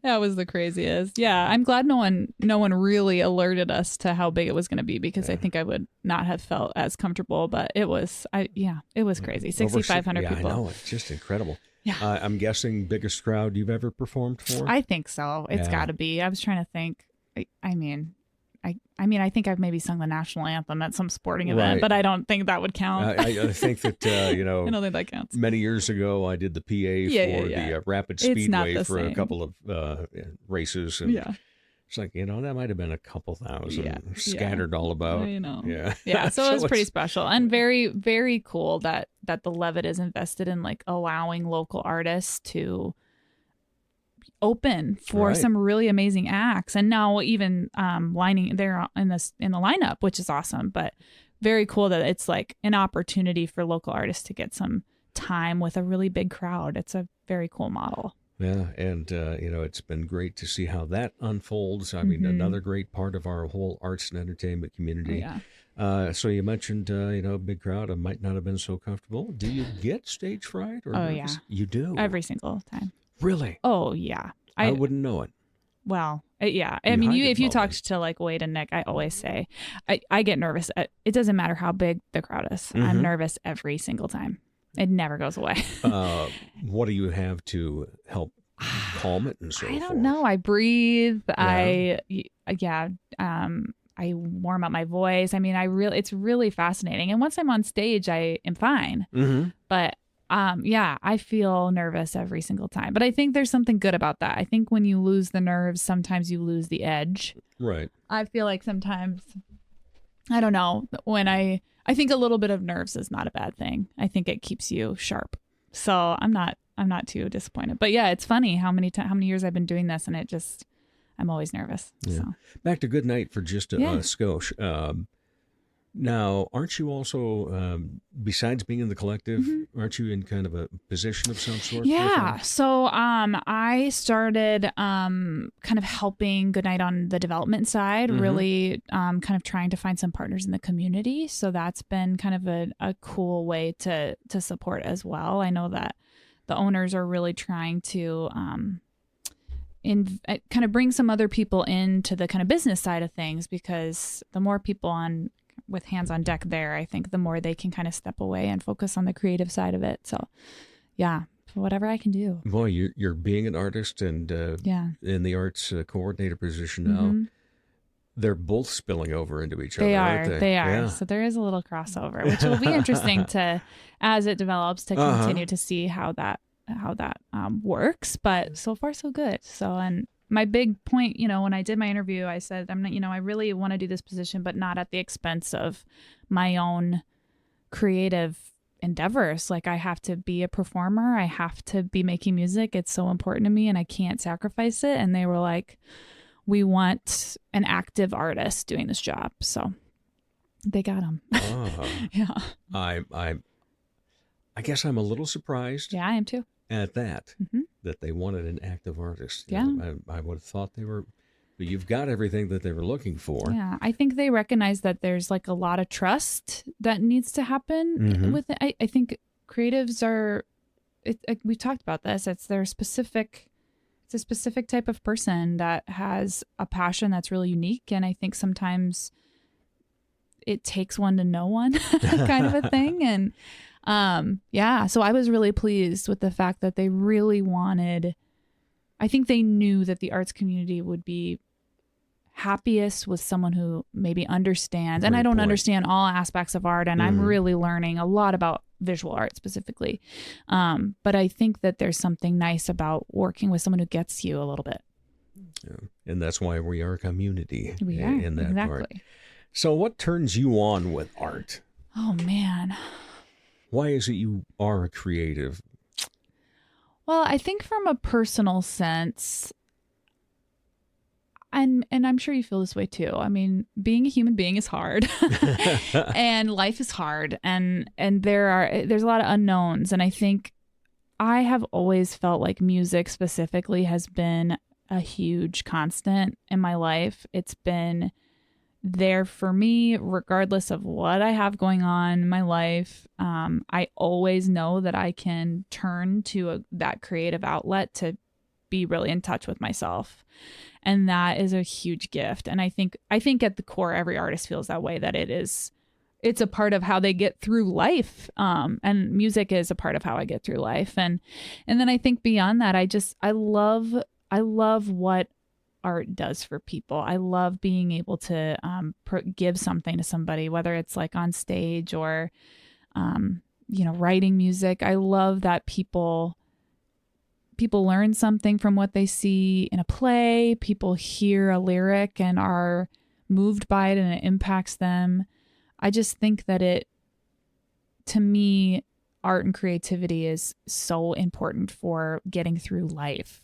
That was the craziest. Yeah, I'm glad no one really alerted us to how big it was going to be, because I think I would not have felt as comfortable. But it was crazy. 6,500 people. I know, it's just incredible. Yeah, I'm guessing biggest crowd you've ever performed for. I think so. It's got to be. I was trying to think. I think I've maybe sung the national anthem at some sporting event, but I don't think that would count. I think that, I don't think that counts. Many years ago, I did the PA for the Rapid Speedway for a couple of races. And it's like, that might have been a couple thousand scattered all about. Yeah. So it was pretty special and very, very cool that the Levitt is invested in like allowing local artists to open for some really amazing acts, and now even lining there in the lineup, which is awesome. But very cool that it's like an opportunity for local artists to get some time with a really big crowd. It's a very cool model. Yeah, and it's been great to see how that unfolds. I mean, another great part of our whole arts and entertainment community. So you mentioned big crowd. I might not have been so comfortable. Do you get stage fright? Or you do every single time. Really? Oh, yeah. I wouldn't know it. Well, yeah. I mean, if you talk to like Wade and Nick, I always say I get nervous. It doesn't matter how big the crowd is. I'm nervous every single time. It never goes away. What do you have to help calm it and so forth? I don't know. I breathe. Yeah. I warm up my voice. I mean, it's really fascinating. And once I'm on stage, I am fine. But I feel nervous every single time. But I think there's something good about that. I think when you lose the nerves, sometimes you lose the edge. Right. I feel like sometimes, I don't know, when I think a little bit of nerves is not a bad thing. I think it keeps you sharp. So I'm not too disappointed. But yeah, it's funny how many years I've been doing this, and I'm always nervous. Yeah. So. Back to Goodnight for just a skosh. Now, aren't you also, besides being in the collective, aren't you in kind of a position of some sort? Yeah. So I started kind of helping Goodnight on the development side, really kind of trying to find some partners in the community. So that's been kind of a cool way to support as well. I know that the owners are really trying to kind of bring some other people into the kind of business side of things, because the more people with hands on deck there, I think the more they can kind of step away and focus on the creative side of it. So yeah, whatever I can do. Boy, you're being an artist and in the arts coordinator position now. They're both spilling over into each other, aren't they? They are. Yeah. So there is a little crossover, which will be interesting to, as it develops, to continue to see how that works. But so far, so good. So, and my big point, when I did my interview, I said, I'm not, I really want to do this position, but not at the expense of my own creative endeavors. Like, I have to be a performer. I have to be making music. It's so important to me and I can't sacrifice it. And they were like, we want an active artist doing this job. So they got him. Yeah. I guess I'm a little surprised. Yeah, I am too. At that they wanted an active artist. Yeah. I would have thought they were, but you've got everything that they were looking for. Yeah. I think they recognize that there's like a lot of trust that needs to happen with it. I think creatives are, we talked about this. It's a specific type of person that has a passion that's really unique. And I think sometimes it takes one to know one kind of a thing. And so I was really pleased with the fact that they really wanted, I think they knew that the arts community would be happiest with someone who maybe understands. And I don't understand all aspects of art, and I'm really learning a lot about visual art specifically. But I think that there's something nice about working with someone who gets you a little bit. Yeah. And that's why we are a community in that exactly. part. So what turns you on with art? Oh, man. Why is it you are a creative? Well, I think from a personal sense, and I'm sure you feel this way too. I mean, being a human being is hard and life is hard, and there's a lot of unknowns. And I think I have always felt like music specifically has been a huge constant in my life. It's been there for me regardless of what I have going on in my life. I always know that I can turn to that creative outlet to be really in touch with myself. And that is a huge gift. And I think at the core, every artist feels that way, that it's a part of how they get through life. And music is a part of how I get through life. And then I think beyond that, I love what art does for people. I love being able to give something to somebody, whether it's like on stage or, writing music. I love that people learn something from what they see in a play. People hear a lyric and are moved by it and it impacts them. I just think that to me, art and creativity is so important for getting through life,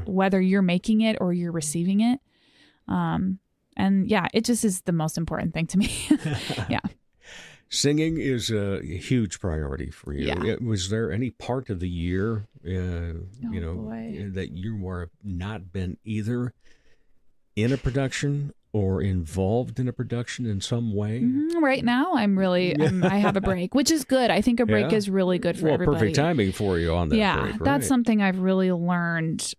whether you're making it or you're receiving it. It just is the most important thing to me. Yeah. Singing is a huge priority for you. Yeah. Was there any part of the year, boy. that you were not been either in a production or involved in a production in some way? Right now, I have a break, which is good. I think a break is really good for everybody. Perfect timing for you on that break. Yeah, right? That's something I've really learned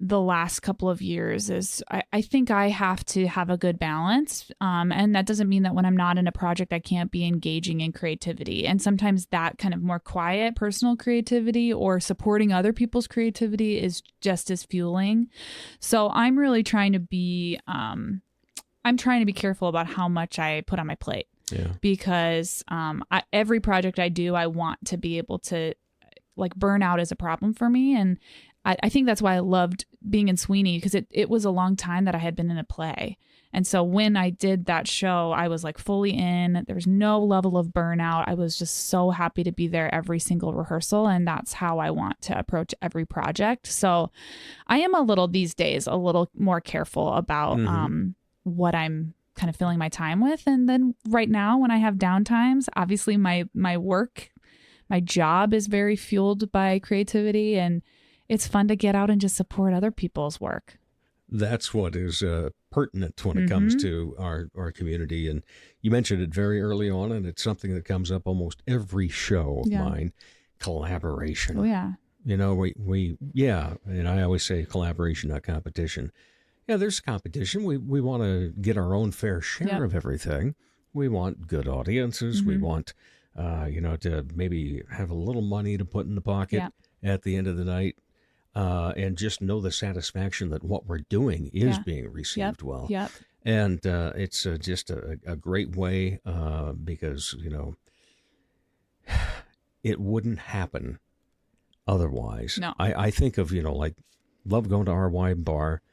the last couple of years is I think I have to have a good balance. And that doesn't mean that when I'm not in a project, I can't be engaging in creativity. And sometimes that kind of more quiet personal creativity or supporting other people's creativity is just as fueling. So I'm really trying to be, careful about how much I put on my plate. Yeah. Because every project I do, I want to be able to, like, burnout is a problem for me. And I think that's why I loved being in Sweeney, because it was a long time that I had been in a play. And so when I did that show, I was like fully in. There was no level of burnout. I was just so happy to be there every single rehearsal. And that's how I want to approach every project. So I am these days a little more careful about what I'm kind of filling my time with. And then right now when I have downtimes, obviously my work, my job is very fueled by creativity, and it's fun to get out and just support other people's work. That's what is pertinent when it comes to our community. And you mentioned it very early on, and it's something that comes up almost every show of mine, collaboration. Oh, yeah. You know, and I always say collaboration, not competition. Yeah, there's competition. We want to get our own fair share of everything. We want good audiences. We want, to maybe have a little money to put in the pocket at the end of the night, and just know the satisfaction that what we're doing is being received well. Yep. And it's just a great way because, it wouldn't happen otherwise. No. I think of, like, love going to RY Bar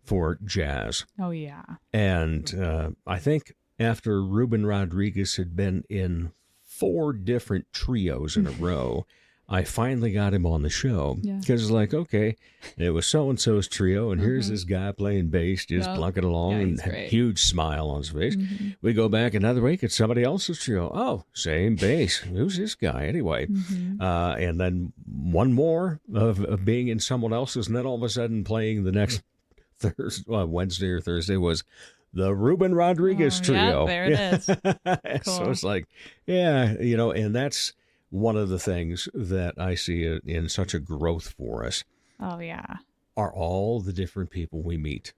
for jazz. Oh, yeah. And I think after Ruben Rodriguez had been in 4 different trios in a row, I finally got him on the show. Because it's like, okay, it was so-and-so's trio, and here's this guy playing bass, just plunking along, and had a huge smile on his face. We go back another week, it's somebody else's trio. Oh, same bass. Who's this guy anyway? And then one more of being in someone else's, and then all of a sudden playing the next Wednesday or Thursday was the Ruben Rodriguez trio. Yeah, there it is. Cool. So it's like, and that's one of the things that I see in such a growth for us. Oh, yeah. Are all the different people we meet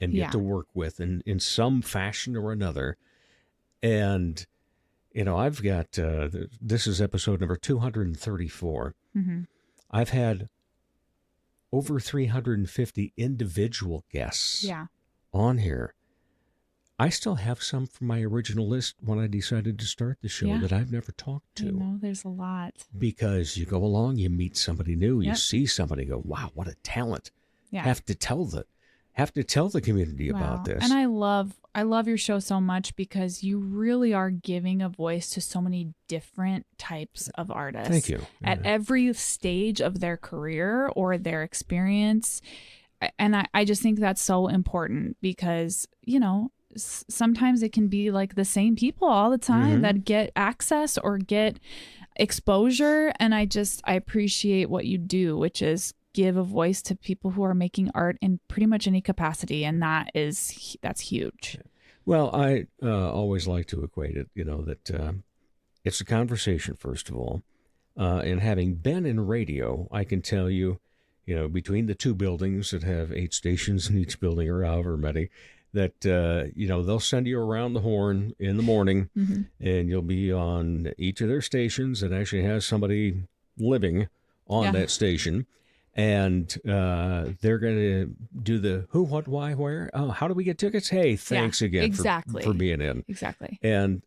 and get to work with in some fashion or another. And, I've got, this is episode number 234. I've had over 350 individual guests on here. I still have some from my original list when I decided to start the show that I've never talked to. I know, there's a lot. Because you go along, you meet somebody new, you see somebody, go, wow, what a talent. Yeah. Have to tell the community about this. And I love your show so much because you really are giving a voice to so many different types of artists. Thank you. At every stage of their career or their experience. And I just think that's so important because, sometimes it can be like the same people all the time that get access or get exposure. And I appreciate what you do, which is give a voice to people who are making art in pretty much any capacity. And that's huge. Well, I always like to equate it, that it's a conversation, first of all. And having been in radio, I can tell you, between the 2 buildings that have 8 stations in each building or however many, that, they'll send you around the horn in the morning and you'll be on each of their stations that actually has somebody living on that station. And they're going to do the who, what, why, where. Oh, how do we get tickets? Hey, thanks again for being in. Exactly. And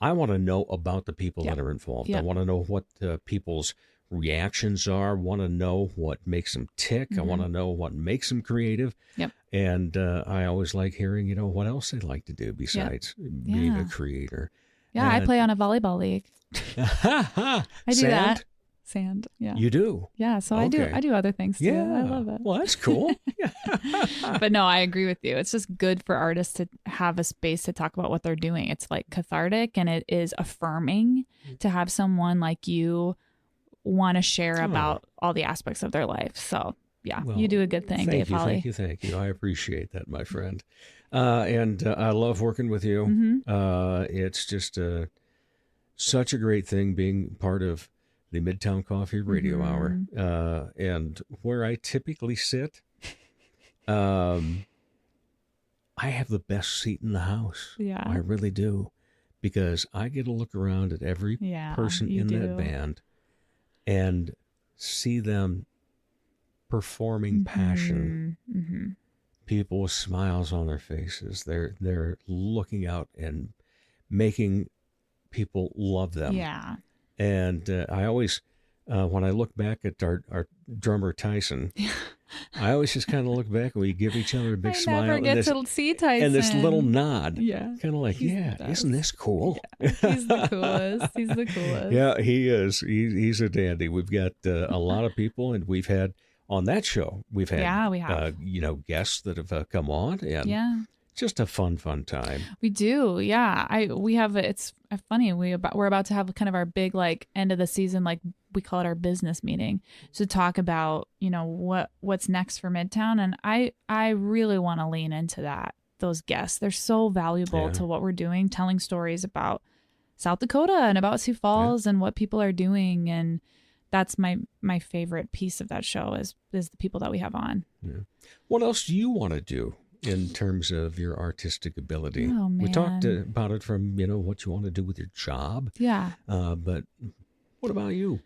I want to know about the people that are involved. I want to know what people's reactions are, want to know what makes them tick. I want to know what makes them creative. Yep. And I always like hearing, what else they like to do besides being a creator. Yeah, I play on a volleyball league. I do that. Sand. Yeah. You do? Yeah, so I do other things too. Yeah. I love it. Well, that's cool. But no, I agree with you. It's just good for artists to have a space to talk about what they're doing. It's like cathartic and it is affirming to have someone like you want to share about all the aspects of their life. So well, you do a good thing, Dave Holly. Thank you. I appreciate that, my friend. And I love working with you. It's just such a great thing being part of the Midtown Coffee Radio Hour. And where I typically sit, I have the best seat in the house. Yeah. I really do. Because I get to look around at every person in that band and see them performing passion. People with smiles on their faces. They're looking out and making people love them. Yeah. And I always, when I look back at our drummer Tyson, I always just kind of look back and we give each other a big smile. I never get to see Tyson. And this little nod. Yeah. Kind of like, isn't this cool? Yeah. He's the coolest. He's the coolest. Yeah, he is. He's a dandy. We've got a lot of people, and we've had on that show, we have. Guests that have come on. And just a fun time. We do. Yeah. It's funny. We're about to have kind of our big, end of the season, we call it our business meeting, to talk about, what's next for Midtown. And I really want to lean into those guests. They're so valuable to what we're doing, telling stories about South Dakota and about Sioux Falls and what people are doing. And that's my favorite piece of that show is the people that we have on. Yeah. What else do you want to do in terms of your artistic ability? Oh, man. We talked about it from, what you want to do with your job. Yeah. But what about you?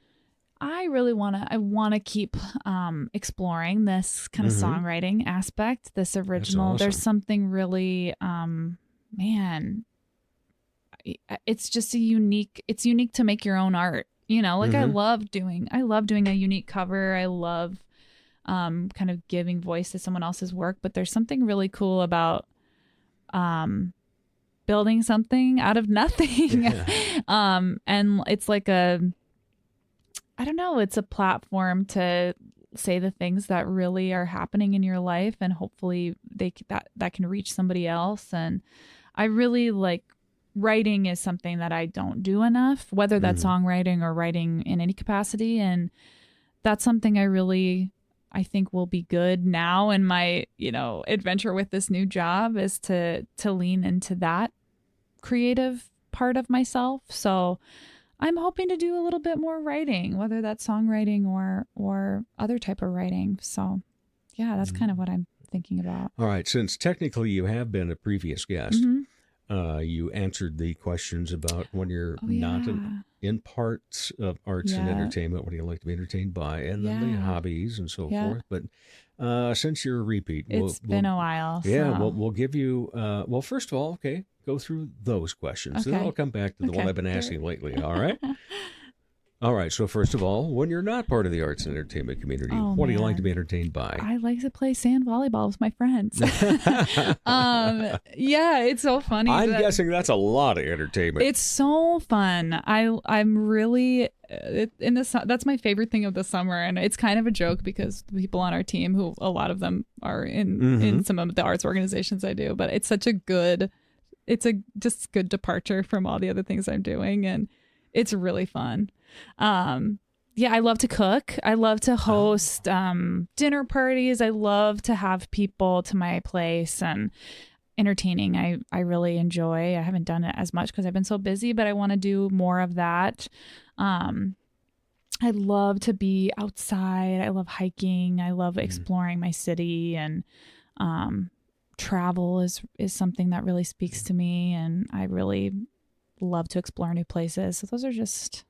I really want to keep exploring this kind of songwriting aspect, this original. That's awesome. There's something really, man, it's just unique to make your own art. I love doing a unique cover. I love kind of giving voice to someone else's work, but there's something really cool about building something out of nothing. Yeah. And it's like I don't know, it's a platform to say the things that really are happening in your life, and hopefully that can reach somebody else. And I really like writing is something that I don't do enough, whether that's songwriting or writing in any capacity. And that's something I think will be good now in my, adventure with this new job, is to lean into that creative part of myself. So I'm hoping to do a little bit more writing, whether that's songwriting or other type of writing. So yeah, that's kind of what I'm thinking about. All right. Since technically you have been a previous guest, you answered the questions about when you're not in parts of arts and entertainment, what do you like to be entertained by, and then the hobbies and so forth. But since you're a repeat, it's been a while. Yeah, so. we'll give you, first of all, go through those questions. Okay. Then I'll come back to the one I've been asking lately, all right? All right, so first of all, when you're not part of the arts and entertainment community, what do you like to be entertained by? I like to play sand volleyball with my friends. Yeah, it's so funny. I'm guessing that's a lot of entertainment. It's so fun. I'm really that's my favorite thing of the summer, and it's kind of a joke because the people on our team, who a lot of them are in some of the arts organizations I do, but it's just good departure from all the other things I'm doing, and it's really fun. I love to cook. I love to host dinner parties. I love to have people to my place, and entertaining I really enjoy. I haven't done it as much because I've been so busy, but I want to do more of that. I love to be outside. I love hiking. I love exploring my city, and travel is something that really speaks to me, and I really love to explore new places. So those are just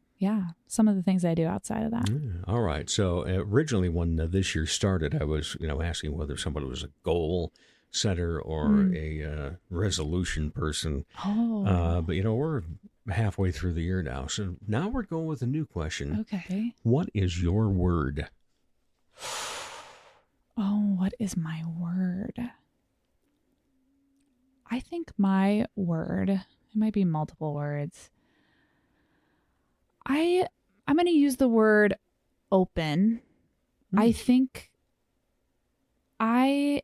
some of the things I do outside of that. All right. So originally when this year started, I was, asking whether somebody was a goal setter or a resolution person. But, we're halfway through the year now. So now we're going with a new question. Okay. What is your word? Oh, what is my word? I think my word, it might be multiple words. I'm going to use the word open. I think the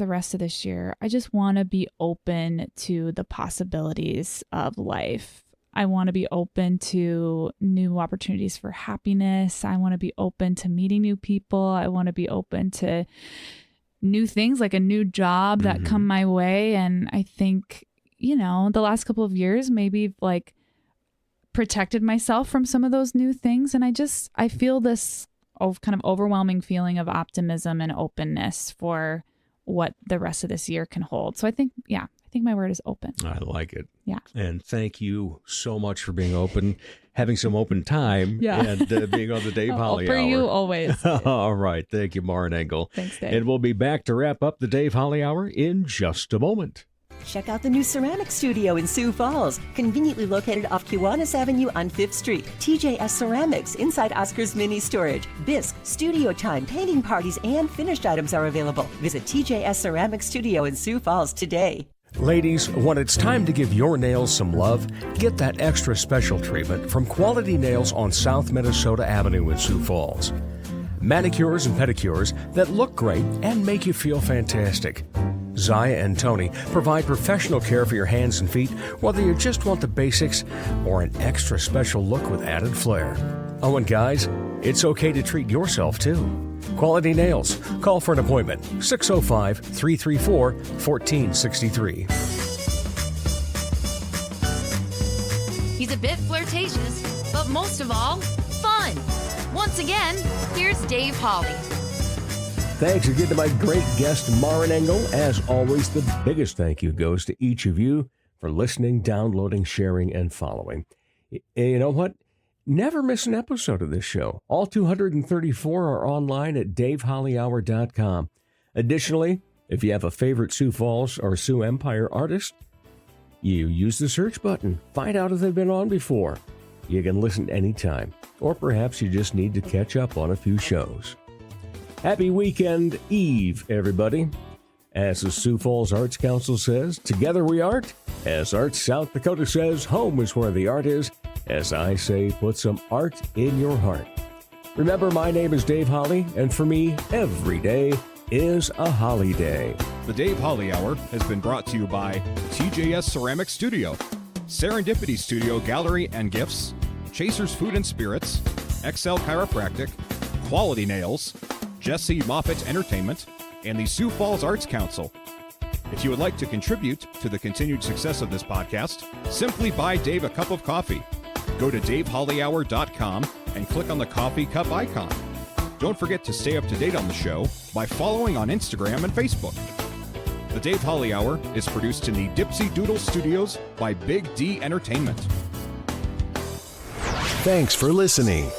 rest of this year, I just want to be open to the possibilities of life. I want to be open to new opportunities for happiness. I want to be open to meeting new people. I want to be open to new things, like a new job that come my way. And I think, the last couple of years, maybe like protected myself from some of those new things. And I feel this kind of overwhelming feeling of optimism and openness for what the rest of this year can hold. So I think my word is open. I like it. Yeah. And thank you so much for being open, having some open time, and being on the Dave Holly for Hour. you always. All right. Thank you, Maren Engel. Thanks, Dave. And we'll be back to wrap up the Dave Holly Hour in just a moment. Check out the new ceramic studio in Sioux Falls, conveniently located off Kiwanis Avenue on 5th Street. TJS Ceramics inside Oscar's Mini Storage. Bisque, studio time, painting parties, and finished items are available. Visit TJS Ceramic Studio in Sioux Falls today. Ladies, when it's time to give your nails some love, get that extra special treatment from Quality Nails on South Minnesota Avenue in Sioux Falls. Manicures and pedicures that look great and make you feel fantastic. Zaya and Tony provide professional care for your hands and feet, whether you just want the basics or an extra special look with added flair. Oh, and guys, it's okay to treat yourself too. Quality Nails. Call for an appointment. 605-334-1463. He's a bit flirtatious, but most of all, fun. Once again, here's Dave Holly. Thanks again to my great guest, Maren Engel. As always, the biggest thank you goes to each of you for listening, downloading, sharing, and following. You know what? Never miss an episode of this show. All 234 are online at davehollyhour.com. Additionally, if you have a favorite Sioux Falls or Sioux Empire artist, you use the search button. Find out if they've been on before. You can listen anytime. Or perhaps you just need to catch up on a few shows. Happy Weekend Eve, everybody. As the Sioux Falls Arts Council says, together we art. As Arts South Dakota says, home is where the art is. As I say, put some art in your heart. Remember, my name is Dave Holly, and for me, every day is a holiday. The Dave Holly Hour has been brought to you by TJS Ceramic Studio, Serendipity Studio Gallery and Gifts, Chasers Food and Spirits, XL Chiropractic, Quality Nails, Jesse Moffitt Entertainment, and the Sioux Falls Arts Council. If you would like to contribute to the continued success of this podcast, simply buy Dave a cup of coffee. Go to davehollyhour.com and click on the coffee cup icon. Don't forget to stay up to date on the show by following on Instagram and Facebook. The Dave Holly Hour is produced in the Dipsy Doodle Studios by Big D Entertainment. Thanks for listening.